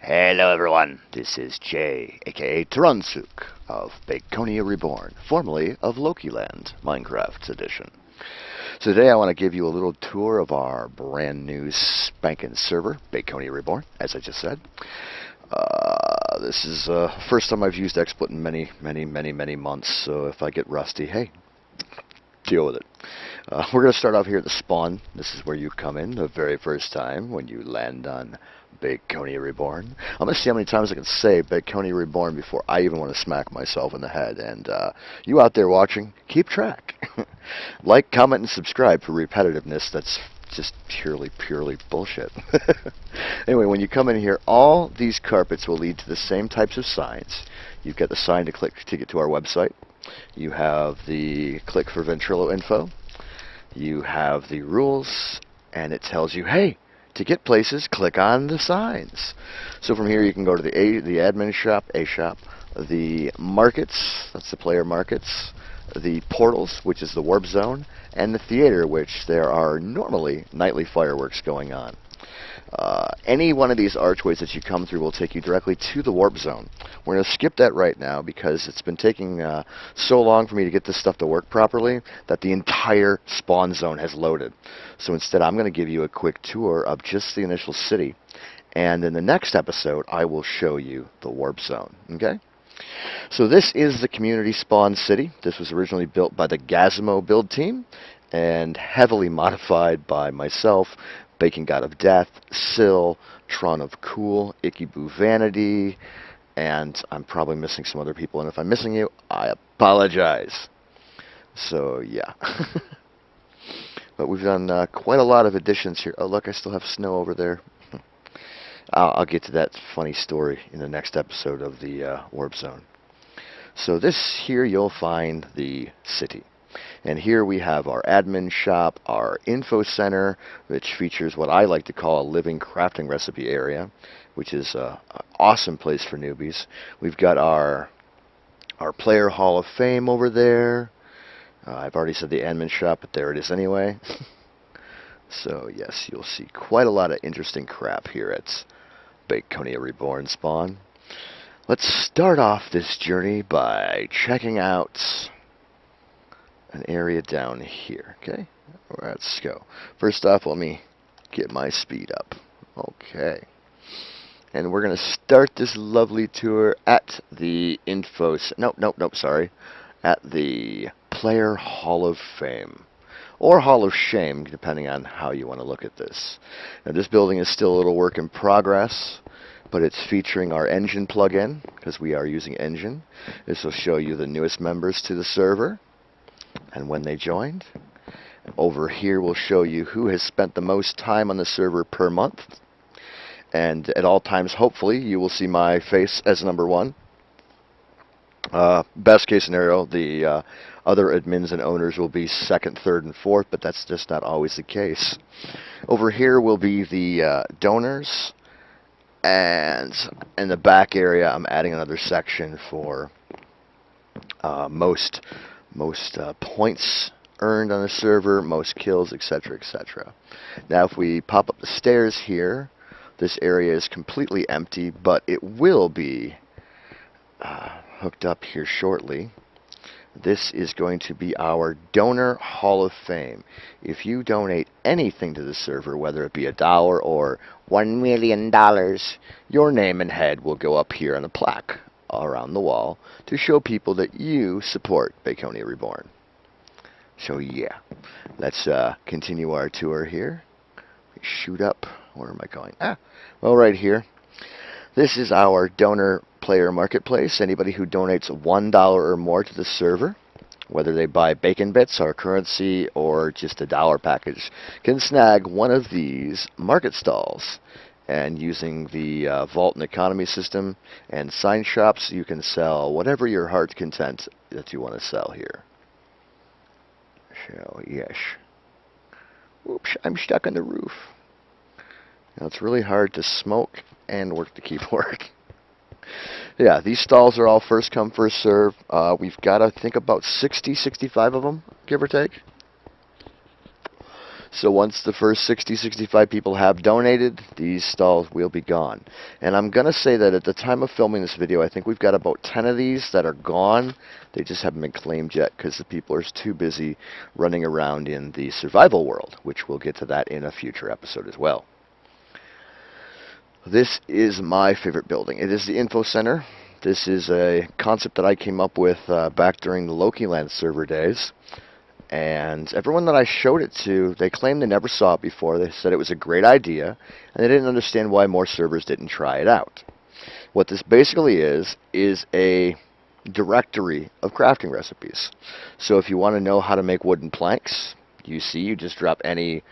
Hello everyone, this is Jay, aka Teronsuke of Baconia Reborn, formerly of Lokiland, Minecraft edition. So today I want to give you a little tour of our brand new spanking server, Baconia Reborn, as I just said. This is the first time I've used XSplit in many months, so if I get rusty, hey, deal with it. We're going to start off here at the spawn. This is where you come in the very first time when you land on Baconia Reborn. I'm going to see how many times I can say Baconia Reborn before I even want to smack myself in the head. And you out there watching, keep track. Like, comment, and subscribe for repetitiveness. That's just purely bullshit. Anyway, when you come in here, all these carpets will lead to the same types of signs. You've got the sign to click to get to our website. You have the click for Ventrilo info. You have the rules, and it tells you, hey, to get places, click on the signs. So from here you can go to the admin shop, the markets, that's the player markets, the portals, which is the warp zone, and the theater, which there are normally nightly fireworks going on. Any one of these archways that you come through will take you directly to the warp zone. We're going to skip that right now because it's been taking so long for me to get this stuff to work properly that the entire spawn zone has loaded. So instead I'm going to give you a quick tour of just the initial city, and in the next episode I will show you the warp zone. Okay? So this is the community spawn city. This was originally built by the Gazamo Build Team and heavily modified by myself, Bacon God of Death, Syl, Tron of Cool, Ickyboovanity, and I'm probably missing some other people, and if I'm missing you, I apologize. So, yeah. But we've done quite a lot of additions here. Oh, look, I still have snow over there. I'll get to that funny story in the next episode of the Warp Zone. So this here you'll find the city. And here we have our admin shop, our info center, which features what I like to call a living crafting recipe area, which is an awesome place for newbies. We've got our player hall of fame over there. I've already said the admin shop, but there it is anyway. So yes, you'll see quite a lot of interesting crap here at Baconia Reborn Spawn. Let's start off this journey by checking out an area down here. Okay, let's go. First off, let me get my speed up. Okay, and we're gonna start this lovely tour at the at the Player Hall of Fame, or Hall of Shame, depending on how you want to look at this. Now, this building is still a little work in progress, but it's featuring our engine plugin, because we are using engine. This will show you the newest members to the server and when they joined. Over here we'll show you who has spent the most time on the server per month, and at all times hopefully you will see my face as number one. Best case scenario, the other admins and owners will be second, third, and fourth, but that's just not always the case. Over here will be the donors, and in the back area I'm adding another section for most points earned on the server, most kills, etc., etc. Now if we pop up the stairs here, this area is completely empty, but it will be hooked up here shortly. This is going to be our Donor Hall of Fame. If you donate anything to the server, whether it be $1 or $1 million, your name and head will go up here on a plaque around the wall to show people that you support Baconia Reborn. So yeah, let's continue our tour here. Shoot up. Where am I going? Well, right here. This is our donor player marketplace. Anybody who donates $1 or more to the server, whether they buy bacon bits, our currency, or just a dollar package, can snag one of these market stalls. And using the vault and economy system and sign shops, you can sell whatever your heart's content that you want to sell here. So, yes. Oops, I'm stuck on the roof. Now, it's really hard to smoke and work the keyboard. Yeah, these stalls are all first come, first serve. We've got, I think, about 65 of them, give or take. So once the first 60, 65 people have donated, these stalls will be gone. And I'm going to say that at the time of filming this video, I think we've got about 10 of these that are gone. They just haven't been claimed yet because the people are too busy running around in the survival world, which we'll get to that in a future episode as well. This is my favorite building. It is the Info Center. This is a concept that I came up with back during the Loki Land server days. And everyone that I showed it to, they claimed they never saw it before. They said it was a great idea, and they didn't understand why more servers didn't try it out. What this basically is a directory of crafting recipes. So if you want to know how to make wooden planks, you just drop any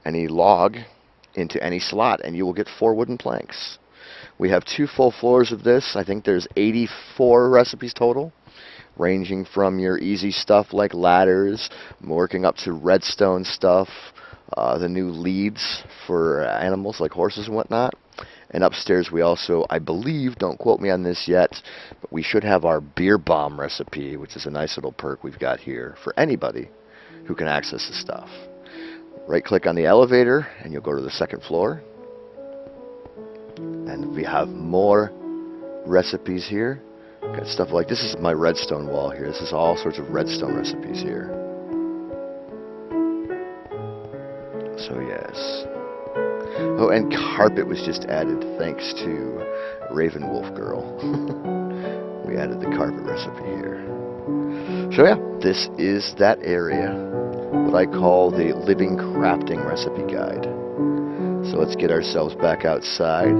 log into any slot, and you will get 4 wooden planks. We have 2 full floors of this. I think there's 84 recipes total, ranging from your easy stuff like ladders, working up to redstone stuff, the new leads for animals like horses and whatnot. And upstairs we also, I believe, don't quote me on this yet, but we should have our beer bomb recipe, which is a nice little perk we've got here for anybody who can access the stuff. Right click on the elevator and you'll go to the 2nd floor. And we have more recipes here. Got stuff like, this is my redstone wall here. This is all sorts of redstone recipes here. So yes. Oh, and carpet was just added thanks to Raven Wolf Girl. We added the carpet recipe here. So yeah, this is that area. What I call the living crafting recipe guide. So let's get ourselves back outside.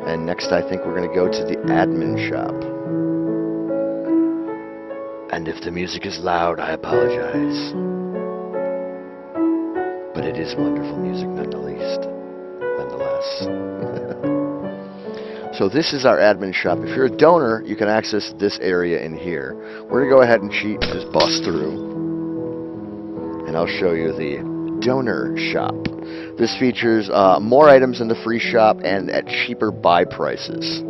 And next I think we're going to go to the admin shop. And if the music is loud, I apologize. But it is wonderful music nonetheless. So this is our admin shop. If you're a donor, you can access this area in here. We're going to go ahead and cheat and just bust through. And I'll show you the donor shop. This features more items in the free shop and at cheaper buy prices.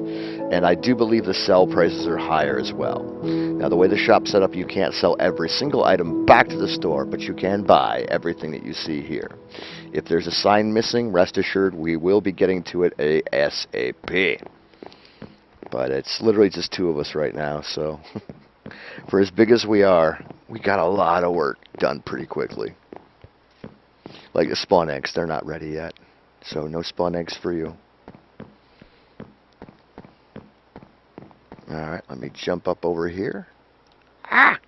And I do believe the sell prices are higher as well. Now the way the shop's set up, you can't sell every single item back to the store, but you can buy everything that you see here. If there's a sign missing, rest assured we will be getting to it ASAP. But it's literally just 2 of us right now, so for as big as we are, we got a lot of work done pretty quickly. Like the spawn eggs, they're not ready yet. So no spawn eggs for you. Alright, let me jump up over here. Ah!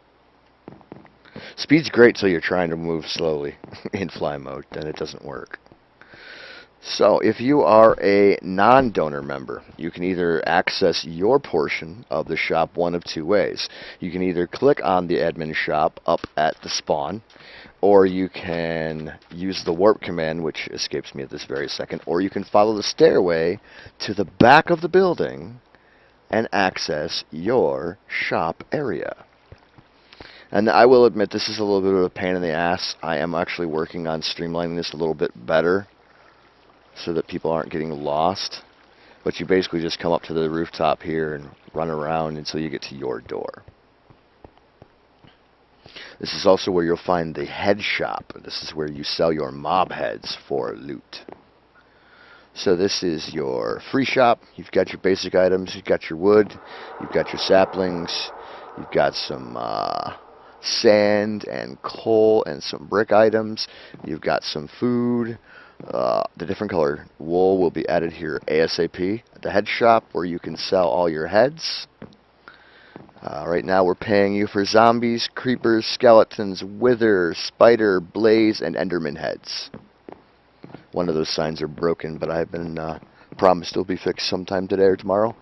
Speed's great till you're trying to move slowly in fly mode, then it doesn't work. So, if you are a non-donor member, you can either access your portion of the shop one of 2 ways. You can either click on the admin shop up at the spawn, or you can use the warp command, which escapes me at this very second, or you can follow the stairway to the back of the building and access your shop area. And I will admit this is a little bit of a pain in the ass. I am actually working on streamlining this a little bit better so that people aren't getting lost. But you basically just come up to the rooftop here and run around until you get to your door. This is also where you'll find the head shop. This is where you sell your mob heads for loot. So this is your free shop. You've got your basic items. You've got your wood. You've got your saplings. You've got some sand and coal and some brick items. You've got some food. The different color wool will be added here ASAP. The head shop where you can sell all your heads. Right now we're paying you for zombies, creepers, skeletons, wither, spider, blaze, and enderman heads. One of those signs are broken, but I've been promised it'll be fixed sometime today or tomorrow.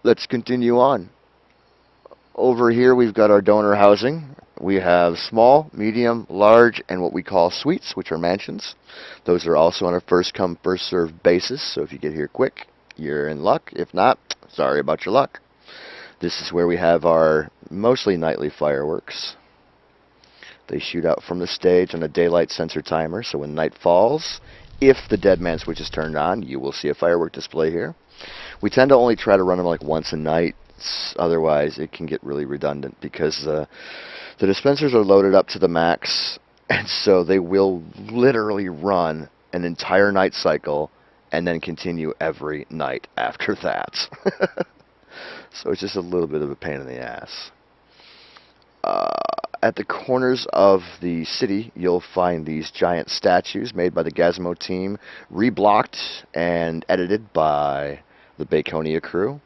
Let's continue on. Over here we've got our donor housing. We have small, medium, large, and what we call suites, which are mansions. Those are also on a first come, first served basis, so if you get here quick, you're in luck. If not, sorry about your luck. This is where we have our mostly nightly fireworks. They shoot out from the stage on a daylight sensor timer, so when night falls, if the dead man switch is turned on, you will see a firework display here. We tend to only try to run them like once a night. Otherwise, it can get really redundant because the The dispensers are loaded up to the max, and so they will literally run an entire night cycle and then continue every night after that. So it's just a little bit of a pain in the ass. At the corners of the city, you'll find these giant statues made by the Gazamo team, reblocked and edited by the Baconia crew.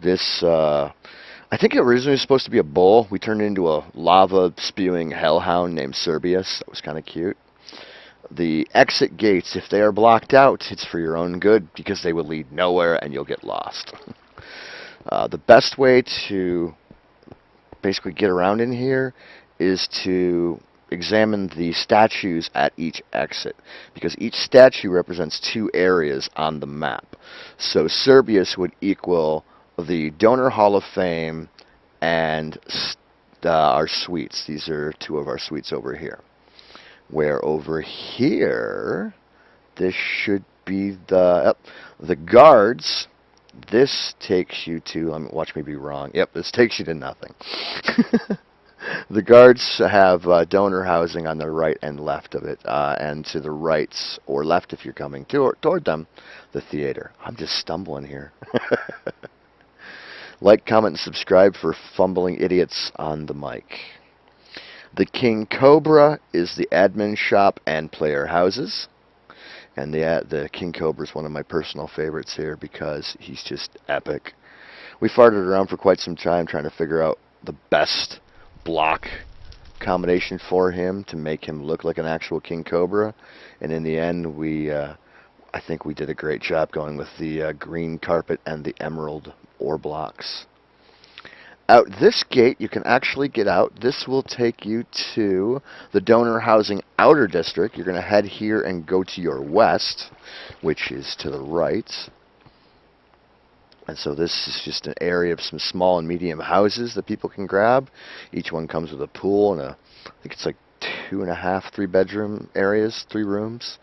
This, I think it originally was supposed to be a bull. We turned it into a lava-spewing hellhound named Serbius. That was kind of cute. The exit gates, if they are blocked out, it's for your own good because they will lead nowhere and you'll get lost. The best way to basically get around in here is to examine the statues at each exit, because each statue represents 2 areas on the map. So Serbius would equal the Donor Hall of Fame and our suites. These are 2 of our suites over here. Where over here, this should be the guards. This takes you to, watch me be wrong. Yep, this takes you to nothing. The guards have donor housing on the right and left of it, and to the right or left if you're coming toward them, the theater. I'm just stumbling here. Like, comment, and subscribe for fumbling idiots on the mic. The King Cobra is the admin shop and player houses. And the King Cobra is one of my personal favorites here because he's just epic. We farted around for quite some time trying to figure out the best block combination for him to make him look like an actual King Cobra. And in the end, I think we did a great job going with the green carpet and the emerald ore blocks. Out this gate, you can actually get out. This will take you to the donor housing outer district. You're going to head here and go to your west, which is to the right. And so this is just an area of some small and medium houses that people can grab. Each one comes with a pool and I think it's like 2.5, 3-bedroom areas, 3 rooms.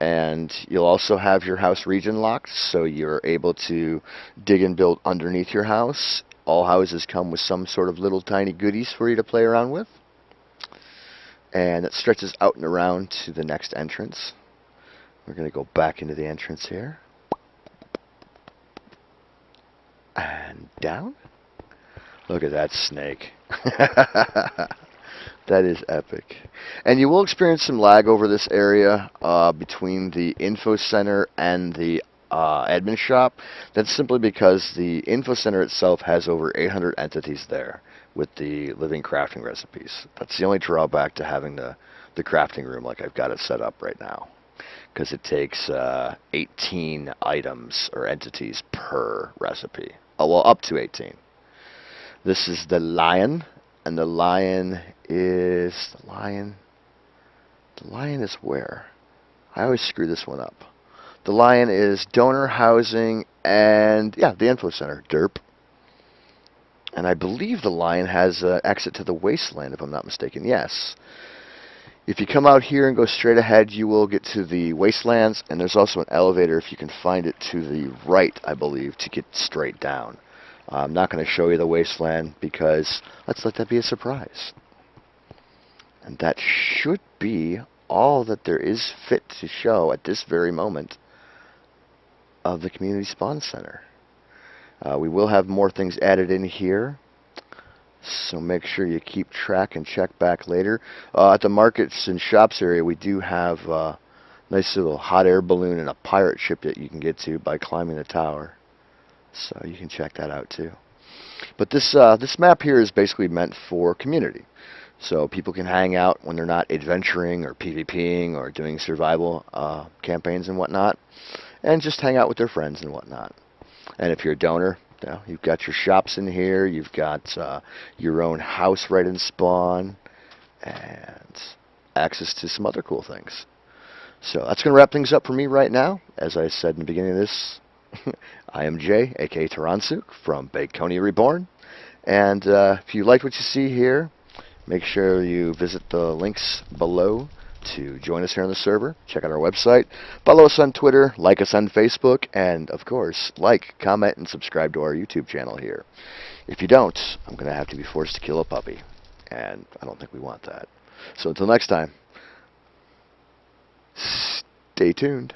And you'll also have your house region locked, so you're able to dig and build underneath your house. All houses come with some sort of little tiny goodies for you to play around with. And it stretches out and around to the next entrance. We're going to go back into the entrance here. And down. Look at that snake. That is epic. And you will experience some lag over this area between the info center and the admin shop. That's simply because the info center itself has over 800 entities there with the living crafting recipes. That's the only drawback to having the crafting room like I've got it set up right now, because it takes 18 items or entities per recipe. Oh, well, up to 18. This is the lion, and the lion is where? I always screw this one up. The lion is donor housing and, yeah, the info center, derp. And I believe the lion has an exit to the wasteland, if I'm not mistaken. Yes. If you come out here and go straight ahead, you will get to the wastelands, and there's also an elevator, if you can find it, to the right, I believe, to get straight down. I'm not going to show you the wasteland because let's let that be a surprise. And that should be all that there is fit to show at this very moment of the Community Spawn Center. We will have more things added in here, so make sure you keep track and check back later. At the markets and shops area, we do have a nice little hot air balloon and a pirate ship that you can get to by climbing the tower. So you can check that out too. But this map here is basically meant for community. So people can hang out when they're not adventuring or PvPing or doing survival campaigns and whatnot, and just hang out with their friends and whatnot. And if you're a donor, you know, you've got your shops in here, you've got your own house right in Spawn, and access to some other cool things. So that's going to wrap things up for me right now. As I said in the beginning of this, I am Jay, aka Teronsuke, from Baconia Reborn. And if you like what you see here, make sure you visit the links below to join us here on the server. Check out our website, follow us on Twitter, like us on Facebook, and of course, like, comment, and subscribe to our YouTube channel here. If you don't, I'm going to have to be forced to kill a puppy. And I don't think we want that. So until next time, stay tuned.